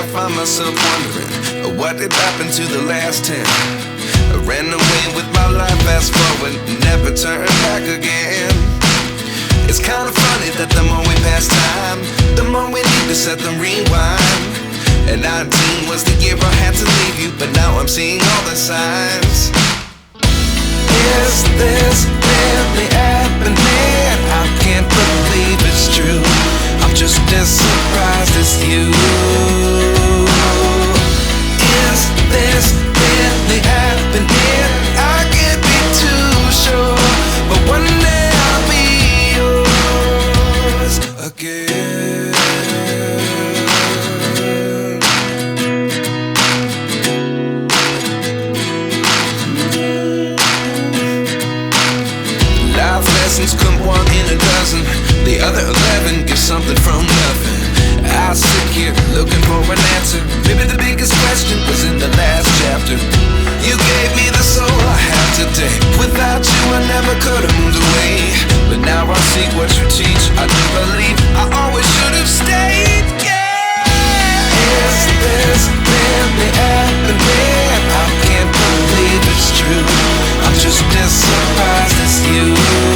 I find myself wondering, what did happen to the last 10? I ran away with my life, fast forward, never turn back again. It's kind of funny that the more we pass time, the more we need to set them rewind. And 19 was the year I had to leave you, but now I'm seeing all the signs. Is this really happening? I can't believe it's true. I'm just as surprised as you. Is this really happening? I can't be too sure, but one day I'll be yours again. Life lessons come one in a dozen. The other 11 get something from nothing. I sit here looking for an answer. Maybe the biggest question was in the last chapter. You gave me the soul I have today. Without you I never could have moved away. But now I see what you teach. I do believe I always should have stayed. Yeah. Is this really happening? I can't believe it's true. I'm just as surprised as you.